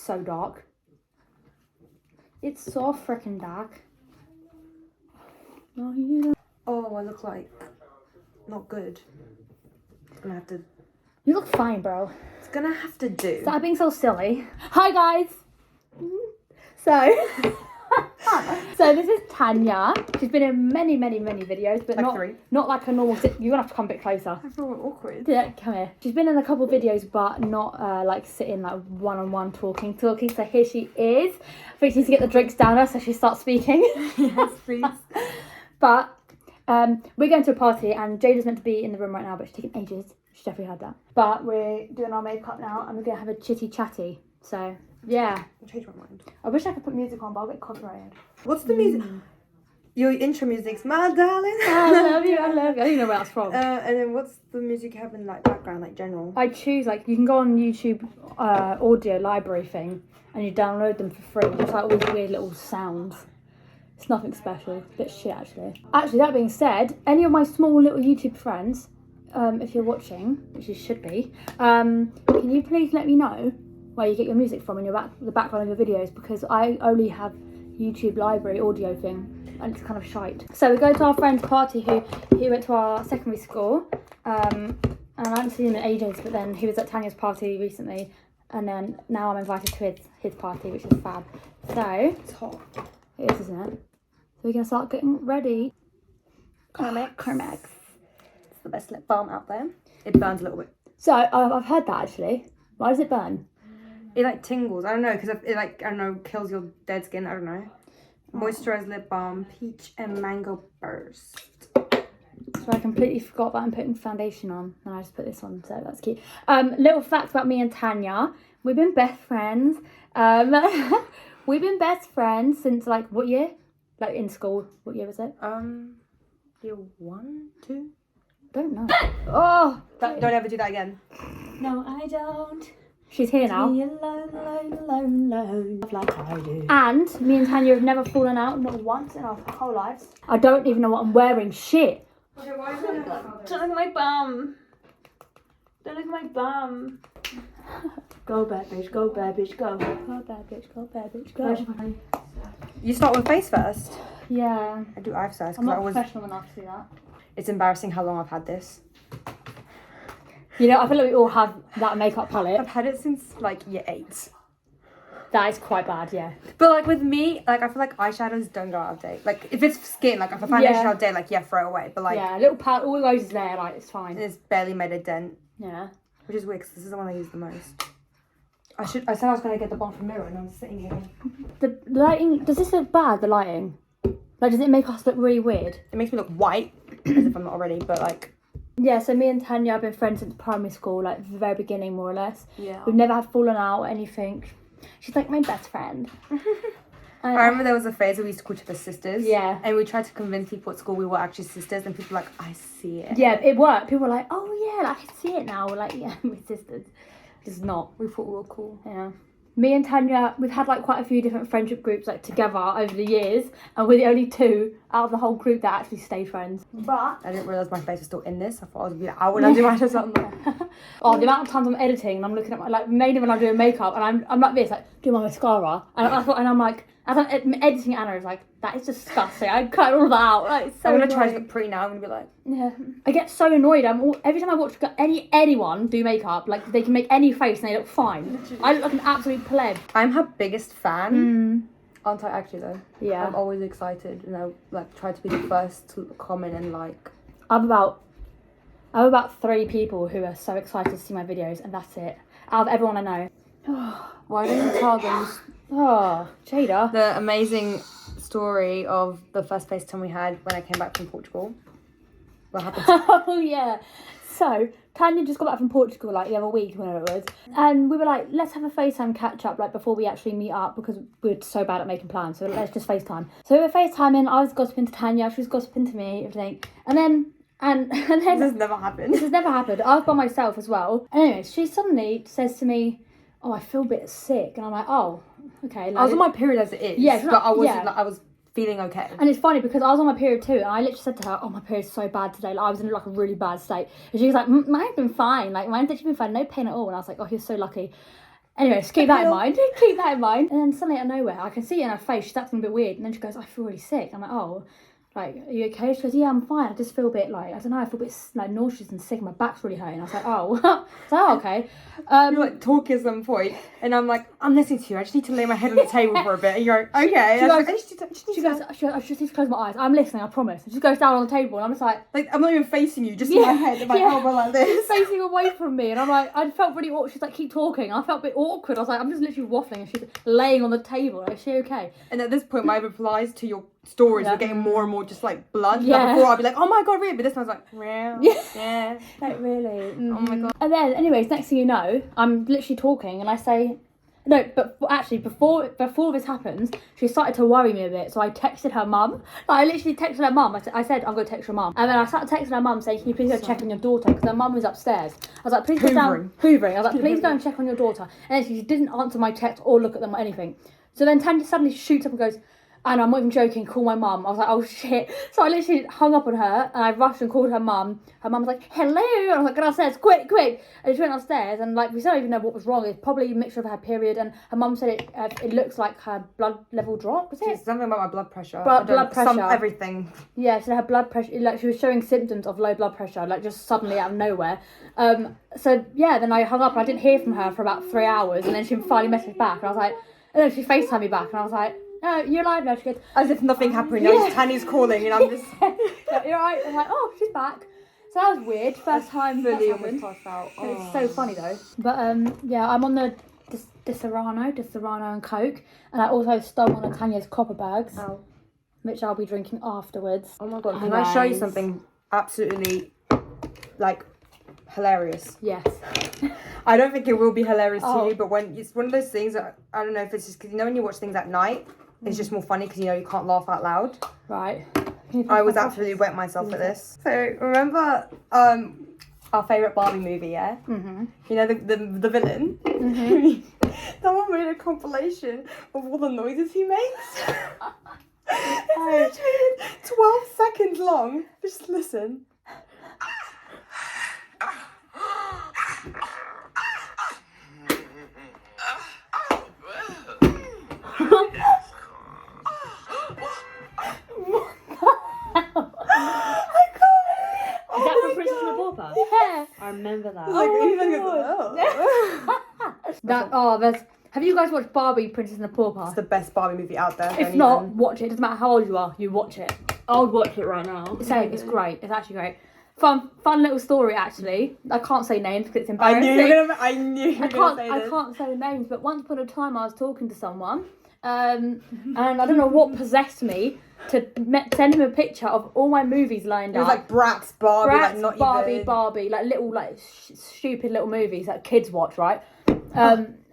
so dark. It's so freaking dark. Oh, yeah. Oh, I look like not good. It's gonna have to. You look fine, bro. It's gonna have to do. Stop being so silly. Hi, guys. So, so this is Tanya. She's been in many videos, but Like not like a normal. You're gonna have to come a bit closer. I feel awkward. Yeah, come here. She's been in a couple of videos, but not like sitting like one-on-one talking. So here she is. I think she needs to get the drinks down her so she starts speaking. Yes, please. But we're going to a party and Jada's meant to be in the room right now, but she's taking ages. She definitely had that. But we're doing our makeup now and we're going to have a chitty chatty. So, yeah. I'll change my mind. I wish I could put music on, but I'll get copyrighted. What's the music? Your intro music's My Darling. I love you. I don't know where that's from. And then what's the music you have in like background, like general? I choose, like, you can go on YouTube audio library thing and you download them for free. Just like all these weird little sounds. It's nothing special. It's a bit shit, actually. Actually, that being said, any of my small little YouTube friends, if you're watching, which you should be, can you please let me know where you get your music from in the background of your videos, because I only have YouTube library audio thing and it's kind of shite. So we go to our friend's party he went to our secondary school, and I haven't seen him in ages, but then he was at Tanya's party recently, and then now I'm invited to his party, which is fab. So It's hot. it is, isn't it? So we're gonna start getting ready. Carmex. It's the best lip balm out there. It burns a little bit. So I've heard that actually. Why does it burn? It like tingles. I don't know, because it like, I don't know, kills your dead skin. I don't know. Moisturized lip balm, peach and mango burst. So I completely forgot that I'm putting foundation on, and I just put this on, so that's cute. Little fact about me and Tanya: we've been best friends. We've been best friends since like what year? Like in school. What year was it? Year 1, 2. Don't know. Oh, Don't ever do that again. no, I don't. She's here now. Be alone, like I do. And me and Tanya have never fallen out, not once in our whole lives. I don't even know what I'm wearing. Shit. Okay, why is it Don't look at my bum. Don't look at my bum. Go bad bitch, go bad bitch, go. Go bad bitch, go bad bitch, go. You start with face first. Yeah. I do eyes first I'm because not professional enough to do that. It's embarrassing how long I've had this. You know, I feel like we all have that makeup palette. I've had it since like year 8. That is quite bad, yeah. But like with me, like I feel like eyeshadows don't go out of date. Like if it's skin, like if a foundation out of date, like yeah, throw it away. But like yeah, little palette, all those is there, like it's fine. it's barely made a dent. Yeah. Which is weird because this is the one I use the most. I said I was gonna get the one from Mirror and I'm sitting here. The lighting, does this look bad, the lighting? Like, does it make us look really weird? It makes me look white, as if I'm not already, but like... Yeah, so me and Tanya have been friends since primary school, like the very beginning, more or less. Yeah. We've never had fallen out or anything. She's like my best friend. I remember there was a phase where we used to call each other sisters. Yeah. And we tried to convince people at school we were actually sisters, and people were like, I see it. Yeah, it worked. People were like, oh yeah, like, I can see it now. We're like, yeah, we're sisters. Just not. We thought we were cool. Yeah. Me and Tanya, we've had like quite a few different friendship groups like together over the years, and we're the only two out of the whole group that actually stay friends. But I didn't realise my face was still in this. I thought I was going to be like, I would do my something. oh, the amount of times I'm editing and I'm looking at my, like, mainly when I'm doing makeup, and I'm like this, like, do my mascara, and I'm like, as I'm editing Anna, is like, that is disgusting. I cut all that out. Like, it's so I'm going to try to annoying. look pretty now. I'm going to be like... Yeah. I get so annoyed. Every time I watch anyone do makeup, like, they can make any face and they look fine. I look like an absolute pleb. I'm her biggest fan. Aren't I actually, though? Yeah. I'm always excited, and I, like, try to be the first to comment and, like... I have about 3 people who are so excited to see my videos, and that's it. Out of everyone I know. Why don't you tell them Oh, Jada. the amazing story of the first FaceTime we had when I came back from Portugal? What happened? Oh, yeah. So, Tanya just got back from Portugal, like, the other week, whenever it was. And we were like, let's have a FaceTime catch-up, like, before we actually meet up, because we were so bad at making plans, so let's just FaceTime. So we were FaceTiming, I was gossiping to Tanya, she was gossiping to me, everything. And then... And then... This has never happened. This has never happened. I was by myself as well. And anyway, she suddenly says to me, oh, I feel a bit sick. And I'm like, oh, okay. Like, I was on my period as it is. Yeah, but I wasn't. yeah. Like, I was feeling okay. And it's funny because I was on my period too, and I literally said to her, oh, my period's so bad today. Like, I was in like a really bad state. And she was like, mine's been fine. Like, mine's actually been fine. No pain at all. And I was like, oh, you're so lucky. Anyway, just keep that in mind. Keep that in mind. And then suddenly out of nowhere, I can see it in her face. She's acting a bit weird. And then she goes, I feel really sick. I'm like, oh, like, are you okay? She goes, yeah, I'm fine. I just feel a bit like, I don't know, I feel a bit like nauseous and sick. My back's really hurting. I was like, oh, so okay. You're like talking at some point, and I'm like, I'm listening to you. I just need to lay my head on the table for a bit. And you're like, okay. She goes, I just need to close my eyes. I'm listening, I promise. And she goes down on the table, and I'm just like I'm not even facing you, just in my head, my elbow like this. She's facing away from me, and I'm like, I felt really awkward. She's like, keep talking. I felt a bit awkward. I was like, I'm just literally waffling, and she's laying on the table. Like, is she okay? And at this point, my replies to your stories were getting more and more just like blunt. Yeah. Like before, I'd be like, oh my god, really? But this one's like, yeah. Like, really? Mm-hmm. Oh my god. And then, anyways, next thing you know, I'm literally talking, and I say, no, but actually, before this happens, she started to worry me a bit. So I texted her mum. Like, I literally texted her mum. I said, I'm going to text your mum. And then I started texting her mum saying, can you please go check on your daughter? Because her mum was upstairs. I was like, please go down. Hoovering. I was like, please go and check on your daughter. And then she didn't answer my text or look at them or anything. So then Tanya suddenly shoots up and goes, and I'm not even joking, call my mum. I was like, oh shit. So I literally hung up on her and I rushed and called her mum. Her mum was like, hello. And I was like, get upstairs, quick. And she went upstairs and like, we still don't even know what was wrong. It's probably a mixture of her period, and her mum said it looks like her blood level dropped. Was it? It's something about my blood pressure. Blood pressure. Everything. Yeah, so her blood pressure, like she was showing symptoms of low blood pressure, like just suddenly out of nowhere. So yeah, then I hung up and I didn't hear from her for about 3 hours, and then she finally messaged back and I was like, and then she FaceTimed me back and I was like, no, you're alive now. She goes, as if nothing happened. Yeah. Tanya's calling and I'm just... You're right. I'm like, oh, she's back. So that was weird. First time really happened. almost passed out. It's so funny though. But yeah, I'm on the Serrano and Coke, and I also stole one of Tanya's copper bags, which I'll be drinking afterwards. Oh my god, can I show you something absolutely, like, hilarious? Yes. I don't think it will be hilarious to you, but when it's one of those things that, I don't know if it's just because, you know, when you watch things at night, it's just more funny because, you know, you can't laugh out loud. Right. I was absolutely wet myself at this. So, remember our favourite Barbie movie, yeah? Mm-hmm. You know, the villain? Mm-hmm. Someone made a compilation of all the noises he makes. It's literally 12 seconds long. Just listen. Yeah. I remember that. Have you guys watched Barbie Princess and the Pauper? It's the best Barbie movie out there. If not, watch it. It doesn't matter how old you are, you watch it. I would watch it right now. It's great. It's actually great. Fun little story actually. I can't say names because it's embarrassing. I knew you were gonna say this. I can't say names, but once upon a time I was talking to someone, and I don't know what possessed me to send him a picture of all my movies lined up. It was like Bratz, Barbie, Bratz, like not Barbie, like little stupid little movies that kids watch, right?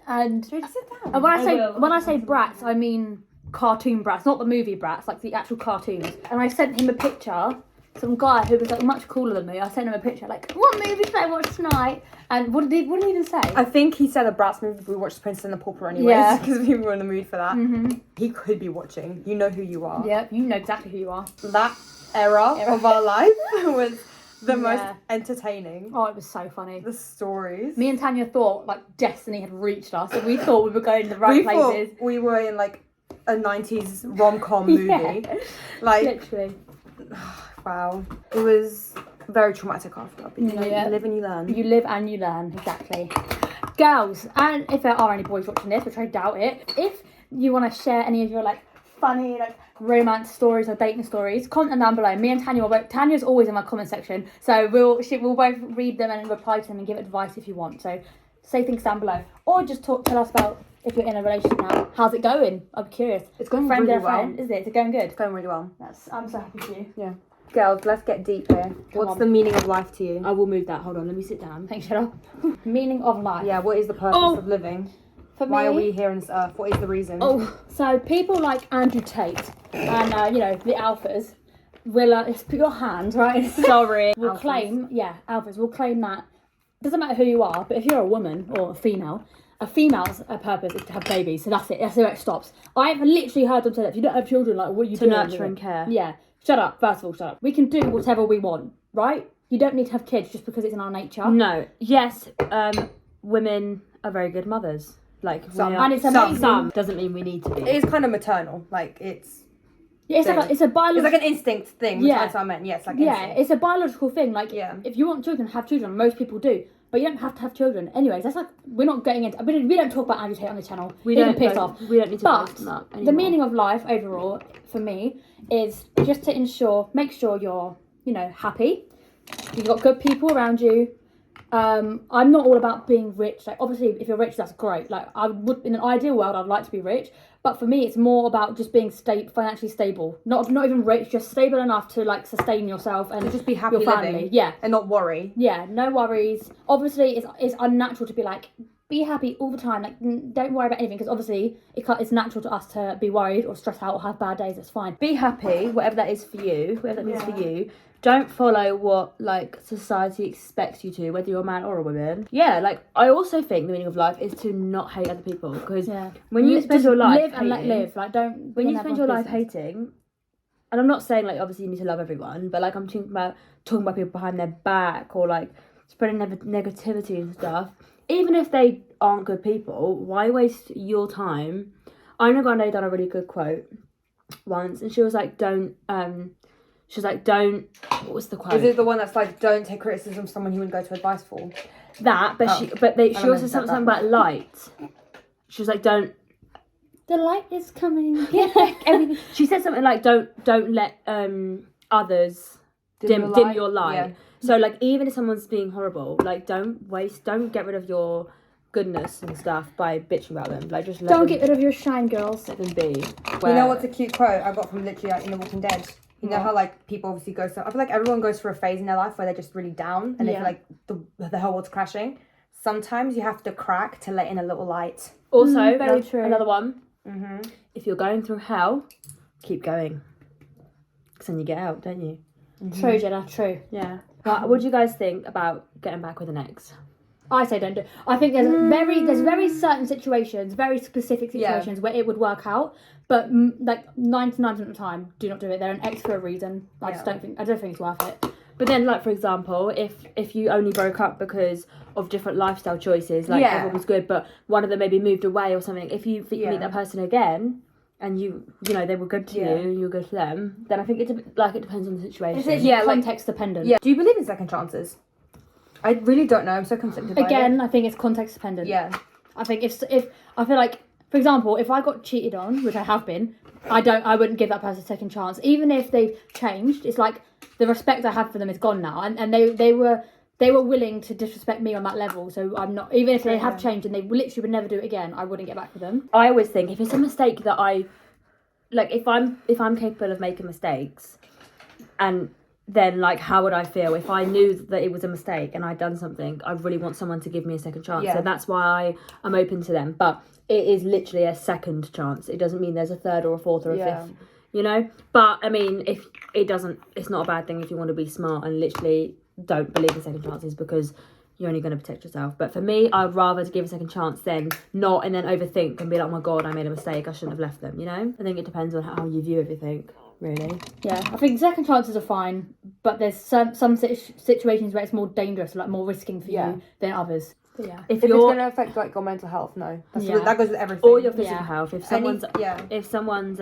And sit down. And when I say Bratz, I mean cartoon Bratz, not the movie Bratz, like the actual cartoons. And I sent him a picture. Some guy who was like much cooler than me. I sent him a picture like, what movie should I watch tonight? And what did he even say? I think he said a Bratz movie, but we watched Princess and the Pauper anyways, because we were in the mood for that. Mm-hmm. He could be watching. You know who you are. Yeah, you know exactly who you are. That era of our life was the most entertaining. Oh, it was so funny. The stories. Me and Tanya thought like destiny had reached us, and we thought we were going to the right places. We were in like a 90s rom-com movie. Like literally. Wow. It was very traumatic after that. But you live and you learn. You live and you learn, exactly. Girls, and if there are any boys watching this, which I doubt it, if you want to share any of your like funny like romance stories or dating stories, comment them down below. Me and Tanya will both. Tanya's always in my comment section, so we'll both read them and reply to them and give advice if you want. So say things down below, or just tell us about if you're in a relationship now. How's it going? I'm curious. It's going friend really well. Is it? Is it going good? It's going really well. I'm so happy for you. Yeah. Girls, let's get deep here. What's the meaning of life to you? I will move that. Hold on, let me sit down. Thanks, shut up. Meaning of life. Yeah, what is the purpose of living? For me, why are we here on this earth? What is the reason? So people like Andrew Tate and the alphas will just put your hand right. Sorry. Will claim alphas will claim that doesn't matter who you are, but if you're a woman or a female's purpose is to have babies. So that's it. That's where it stops. I've literally heard them say that if you don't have children, like what are you doing? To nurture and care. Yeah. Shut up. First of all, shut up. We can do whatever we want, right? You don't need to have kids just because it's in our nature. No. Yes, women are very good mothers. Like, Some. we are, And it's amazing. some doesn't mean we need to be. It is kind of maternal. Like it's Yeah, it's like it's a it's biological. like an instinct thing. Yeah. That's what I meant. Yes, like Yeah, instinct. it's a biological thing. Like, Yeah. if you want children, have children. Most people do, but you don't have to have children. Anyways, that's like we're not getting into. We don't talk about agitate on the channel. We It don't piss go- off. We don't need to But post that the anymore. meaning of life overall for me is just to make sure you're, happy. You've got good people around you. I'm not all about being rich. Like, obviously, if you're rich, that's great. Like, I would, in an ideal world, I'd like to be rich. But for me, it's more about just being financially stable. Not even rich, just stable enough to like sustain yourself and To just be happy your family. living. Yeah, And not worry. yeah, no worries. Obviously, it's unnatural to be like, be happy all the time. Like, don't worry about anything, because obviously it's natural to us to be worried or stressed out or have bad days. It's fine. Be happy, whatever that is for you, whatever that means for you. Don't follow what like society expects you to, whether you're a man or a woman. Yeah, like I also think the meaning of life is to not hate other people, because when you spend Just your life live and let hating- live. Like, don't. when be you in spend your life everyone's business. hating, and I'm not saying like obviously you need to love everyone, but like I'm talking about people behind their back or like spreading negativity and stuff. Even if they aren't good people, why waste your time? Ariana Grande done a really good quote once, and she was like, don't. What was the quote? Is it the one that's like, don't take criticism from someone you wouldn't go to advice for? That, but Oh. she I also said something about light. She was like, don't. The light is coming. Everything. She said something like, don't let others dim your light. Yeah. So like, even if someone's being horrible, like don't get rid of your goodness and stuff by bitching about them. Like, just Don't get rid of your shine, girls. let them be. You know what's a cute quote I got from literally like, in The Walking Dead? You know how like people obviously go I feel like everyone goes through a phase in their life where they're just really down and they feel like the whole world's crashing. Sometimes you have to crack to let in a little light. Also, very true. another one. Mm-hmm. If you're going through hell, keep going. Because then you get out, don't you? True, Jenna. True. Yeah. What do you guys think about getting back with an ex? I say don't do. I think there's very certain situations, very specific situations where it would work out, but like 99% of the time, do not do it. They're an ex for a reason. I don't think it's worth it. But then, like, for example, if you only broke up because of different lifestyle choices, like everyone was good, but one of them maybe moved away or something, if you meet that person again and you know they were good to you, you're good for them, then I think it depends on the situation. It's context dependent. Yeah. Do you believe in second chances? I really don't know. I'm so conflicted by it. Again, I think it's context dependent. Yeah. I think if I feel like, for example, if I got cheated on, which I have been, I wouldn't give that person a second chance, even if they've changed. It's like the respect I have for them is gone now, and they were willing to disrespect me on that level. So I'm not, even if they have changed and they literally would never do it again, I wouldn't get back with them. I always think if it's a mistake that if I'm capable of making mistakes, and then like how would I feel if I knew that it was a mistake and I'd done something? I really want someone to give me a second chance. Yeah. So that's why I'm open to them. But it is literally a second chance. It doesn't mean there's a third or a fourth or a fifth. You know? But I mean, if it doesn't, it's not a bad thing if you want to be smart and literally don't believe in second chances, because you're only going to protect yourself. But for me, I'd rather to give a second chance than not, and then overthink and be like, oh my God, I made a mistake, I shouldn't have left them, you know? I think it depends on how you view everything, really. Yeah, I think second chances are fine, but there's some situations where it's more dangerous, like more risking for you than others. But yeah. If it's going to affect like your mental health, no. That goes with everything. Or your physical health. If someone's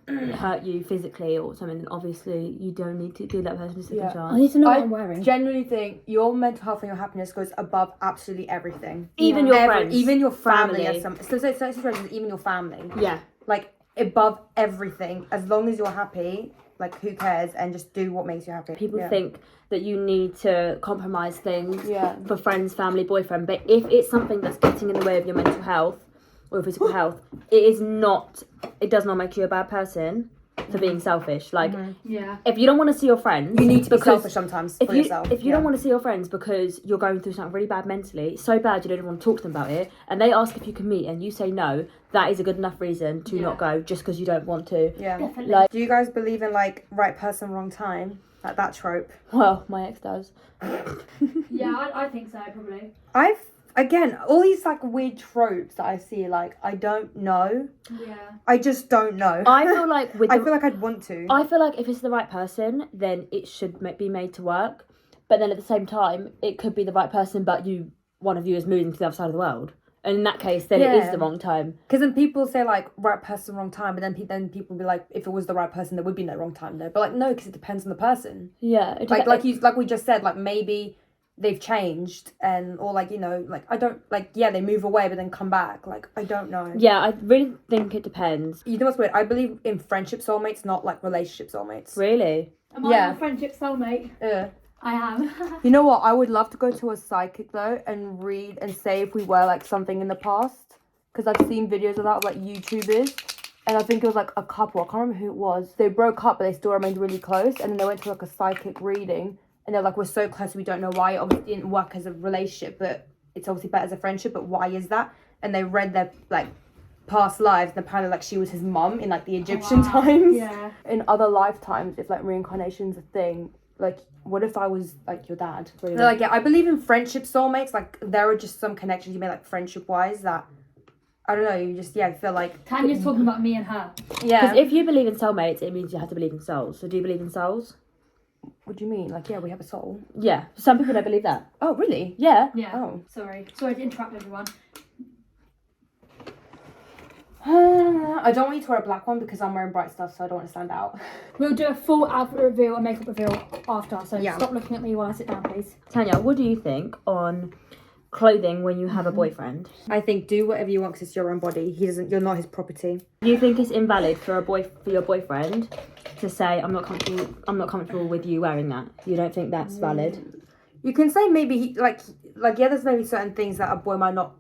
hurt you physically or something, then obviously you don't need to give that person a second chance. I need to know what I'm wearing. Genuinely think your mental health and your happiness goes above absolutely everything. Even your friends, even your family. family. So certain situations, even your family. Yeah. Like above everything, as long as you're happy, like who cares, and just do what makes you happy. People think that you need to compromise things Yeah. for friends, family, boyfriend, but if it's something that's getting in the way of your mental health or physical health, it does not make you a bad person for being selfish. Like, if you don't want to see your friends, you need to be selfish sometimes for yourself. If you don't want to see your friends because you're going through something really bad mentally, so bad you don't even want to talk to them about it, and they ask if you can meet and you say no, that is a good enough reason to not go just because you don't want to. Yeah. Definitely. Like, Do you guys believe in like right person, wrong time? Like that trope? well, my ex does. Yeah, I think so, probably. Again, all these like weird tropes that I see, like I don't know. Yeah. I just don't know. I feel like I feel like I'd want to. I feel like if it's the right person, then it should be made to work. But then at the same time, it could be the right person, but one of you is moving to the other side of the world, And in that case, then it is the wrong time. Because then people say, like, right person, wrong time. But then people be like, if it was the right person, there would be no wrong time there. But, like, no, because it depends on the person. Yeah. Like we just said, like, maybe they've changed or, like, you know, like, I don't, like, yeah, they move away but then come back. Like, I don't know. Yeah, I really think it depends. You know what's weird? I believe in friendship soulmates, not, like, relationship soulmates. Really? Am I a friendship soulmate? Yeah. I am. You know what? I would love to go to a psychic though and read and say if we were like something in the past. Because I've seen videos of that of like YouTubers. And I think it was like a couple. I can't remember who it was. They broke up but they still remained really close. And then they went to like a psychic reading. And they're like, we're so close we don't know why. It obviously didn't work as a relationship. But it's obviously better as a friendship. But why is that? And they read their like past lives. And apparently like she was his mum in like the Egyptian times. Yeah. In other lifetimes, if like reincarnation's a thing, like what if I was like your dad? Really? Like, yeah, I believe in friendship soulmates. Like there are just some connections you made like friendship wise that I don't know, you just feel like Tanya's talking about me and her. Yeah. Because if you believe in soulmates, it means you have to believe in souls. So do you believe in souls? What do you mean? Like, yeah, we have a soul. Yeah. Some people don't believe that. Oh, really? Yeah. Yeah. Oh. Sorry to interrupt everyone. I don't want you to wear a black one because I'm wearing bright stuff, so I don't want to stand out. We'll do a full outfit reveal and makeup reveal after, so stop looking at me while I sit down, please. Tanya, what do you think on clothing when you have a boyfriend? I think do whatever you want because it's your own body. You're not his property. Do you think it's invalid for your boyfriend to say I'm not comfortable with you wearing that? You don't think that's valid? You can say maybe there's maybe certain things that a boy might not.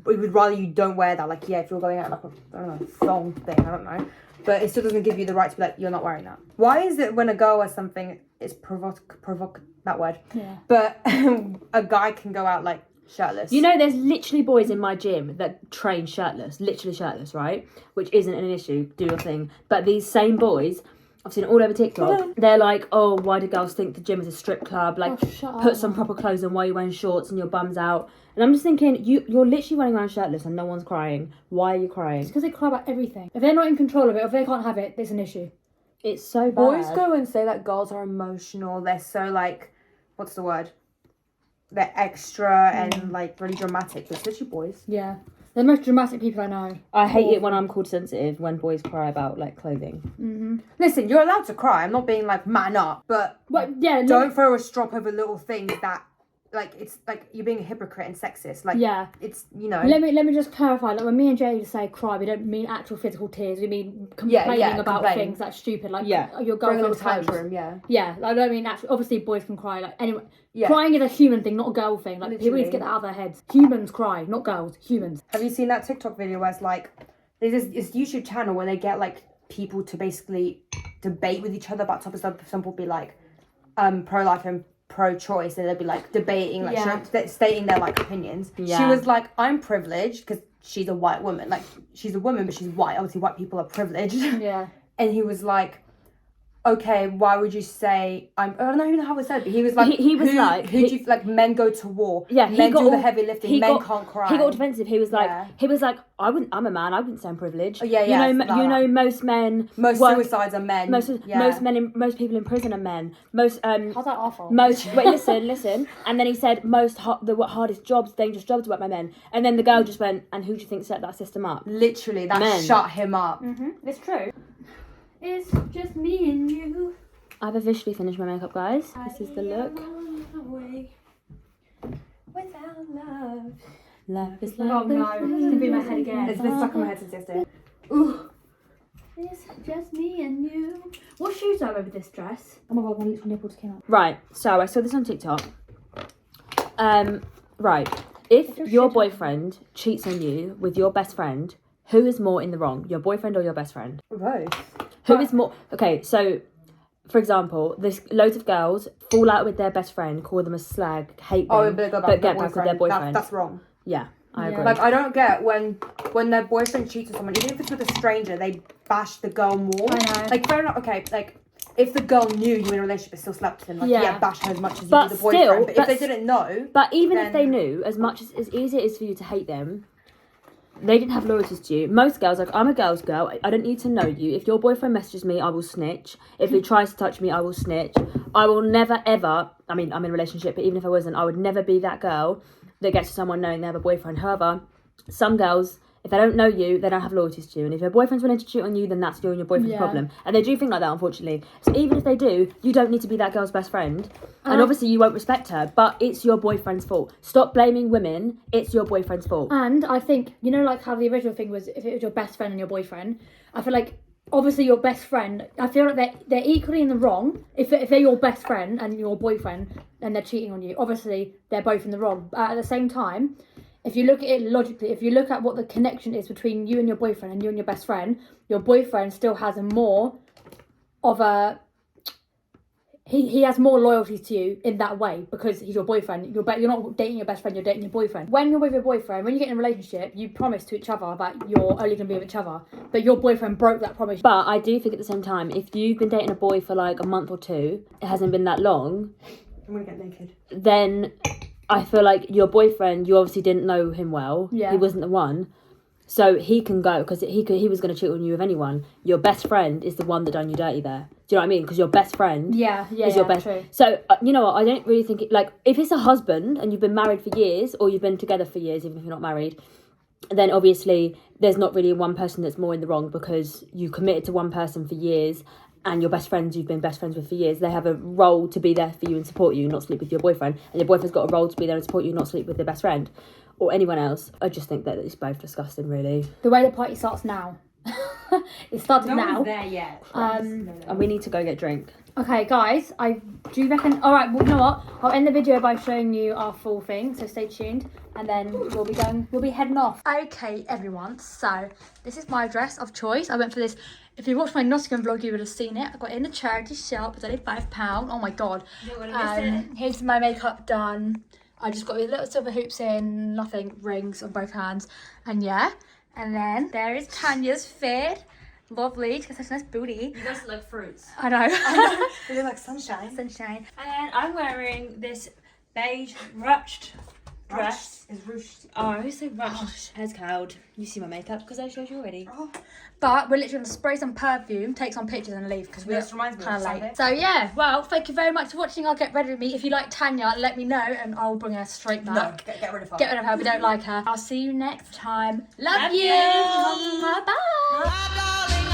We would rather you don't wear that. Like, yeah, if you're going out like I don't know, thong thing, I don't know. But it still doesn't give you the right to be like, you're not wearing that. Why is it when a girl wears something, it's provoke that word. Yeah. But a guy can go out like shirtless. You know, there's literally boys in my gym that train shirtless, literally shirtless, right? Which isn't an issue, do your thing. But these same boys, I've seen it all over TikTok. They're like, oh, why do girls think the gym is a strip club? Like, put some proper clothes on. Why are you wearing shorts and your bum's out? And I'm just thinking, you're literally running around shirtless and no one's crying. Why are you crying? It's because they cry about everything. If they're not in control of it, or if they can't have it, it's an issue. It's so bad. Boys go and say that girls are emotional. They're so like, what's the word? They're extra and like really dramatic. But especially boys. Yeah. They're the most dramatic people I know. I hate it when I'm called sensitive, when boys cry about, like, clothing. Mm-hmm. Listen, you're allowed to cry. I'm not being like, man up. But yeah, don't throw a strop over little things that, like, it's like you're being a hypocrite and sexist. Like, yeah. It's, you know. Let me just clarify. Like, when me and Jay say cry, we don't mean actual physical tears. We mean complaining about things that's stupid. Like, your girlfriend's tantrum, yeah. Yeah, like, I don't mean actually. Obviously, boys can cry. Like, anyway, yeah. Crying is a human thing, not a girl thing. Like, people need to get that out of their heads. Humans cry, not girls. Humans. Have you seen that TikTok video where it's like, there's this YouTube channel where they get like people to basically debate with each other about topics. Some people will be like, pro-life and pro-choice, and they'll be like debating, like stating their like opinions. Yeah. She was like, I'm privileged because she's a white woman. Like, she's a woman, but she's white. Obviously, white people are privileged. Yeah. And he was like, okay, why would you say I don't even know how it said, but he was like, he was like, who do you like? Men go to war. Yeah, men do the heavy lifting. Men can't cry. He got defensive. He was like, I'm a man. I wouldn't say I'm privileged. Oh, yeah, you know, most men. Most suicides are men. Most people in prison are men. How's that awful? Wait, listen. And then he said the hardest jobs, dangerous jobs were by men. And then the girl just went, and who do you think set that system up? Literally, that Men. shut him up. Mm-hmm. It's true. It's just me and you. I've officially finished my makeup, guys. This is the look. Without love. Love is Oh like no, it's gonna be in my head again. It's been stuck in my head since yesterday. Ooh. It's just me and you. What shoes are over this dress? Oh my god, my little nipples came out. Right, so I saw this on TikTok. Right, if your boyfriend cheats on you with your best friend, who is more in the wrong, your boyfriend or your best friend? Both. Who is more... Okay, so, for example, there's loads of girls fall out with their best friend, call them a slag, hate them, but get back with their boyfriend. That's wrong. Yeah, I agree. Like, I don't get when their boyfriend cheats on someone, even if it's with a stranger, they bash the girl more. I know. Like, fair enough, okay, like, if the girl knew you were in a relationship but still slept with him, like, yeah bash her as much as you do the boyfriend. But if they didn't know... But even if they knew, as much as easy it is for you to hate them, they didn't have loyalties to you. Most girls, like, I'm a girl's girl. I don't need to know you. If your boyfriend messages me, I will snitch. If he tries to touch me, I will snitch. I will never, ever... I mean, I'm in a relationship, but even if I wasn't, I would never be that girl that gets to someone knowing they have a boyfriend. However, some girls, if they don't know you, they don't have loyalties to you. And if your boyfriend's willing to cheat on you, then that's you and your boyfriend's problem. And they do think like that, unfortunately. So even if they do, you don't need to be that girl's best friend. And obviously you won't respect her, but it's your boyfriend's fault. Stop blaming women. It's your boyfriend's fault. And I think, you know, like how the original thing was, if it was your best friend and your boyfriend, I feel like, obviously your best friend, I feel like they're equally in the wrong. If they're your best friend and your boyfriend and they're cheating on you, obviously they're both in the wrong. But at the same time, if you look at it logically, if you look at what the connection is between you and your boyfriend and you and your best friend, your boyfriend still has more of a... He has more loyalty to you in that way because he's your boyfriend. You're not dating your best friend, you're dating your boyfriend. When you're with your boyfriend, when you get in a relationship, you promise to each other that you're only going to be with each other. But your boyfriend broke that promise. But I do think at the same time, if you've been dating a boy for like a month or two, it hasn't been that long, I'm going to get naked. Then I feel like your boyfriend, you obviously didn't know him well. Yeah. He wasn't the one. So he can go because he was going to cheat on you with anyone. Your best friend is the one that done you dirty there. Do you know what I mean? Because your best friend is your best. True. So you know what? I don't really think like if it's a husband and you've been married for years or you've been together for years, even if you're not married, then obviously there's not really one person that's more in the wrong because you committed to one person for years. And your best friends you've been best friends with for years, they have a role to be there for you and support you, not sleep with your boyfriend. And your boyfriend's got a role to be there and support you, not sleep with their best friend or anyone else. I just think that it's both disgusting, really. The way the party starts now. It started No now. one's there yet. And we need to go get drink. Okay, guys, do you reckon... All right, well, you know what? I'll end the video by showing you our full thing, so stay tuned. And then we'll be heading off. Okay, everyone, so this is my dress of choice. I went for this... If you watched my Nottingham vlog, you would have seen it. I got it in a charity shop. It's only £5. Oh, my God. Here's my makeup done. I just got little silver hoops in, nothing, rings on both hands. And yeah. And then there is Tanya's fit. Lovely. She's got such a nice booty. You guys look like fruits. I know. They look like sunshine. Sunshine. And I'm wearing this beige ruched dress. Is ruched. Oh, I always say ruched. Hair's curled. You see my makeup because I showed you already. Oh. But we're literally going to spray some perfume, take some pictures and leave because we're reminds me of kind of late. something. So yeah, well, thank you very much for watching. I'll get ready with me. If you like Tanya, let me know and I'll bring her straight back. No, get rid of her. Get rid of her. We don't like her. I'll see you next time. Love you. you. Bye. My darling,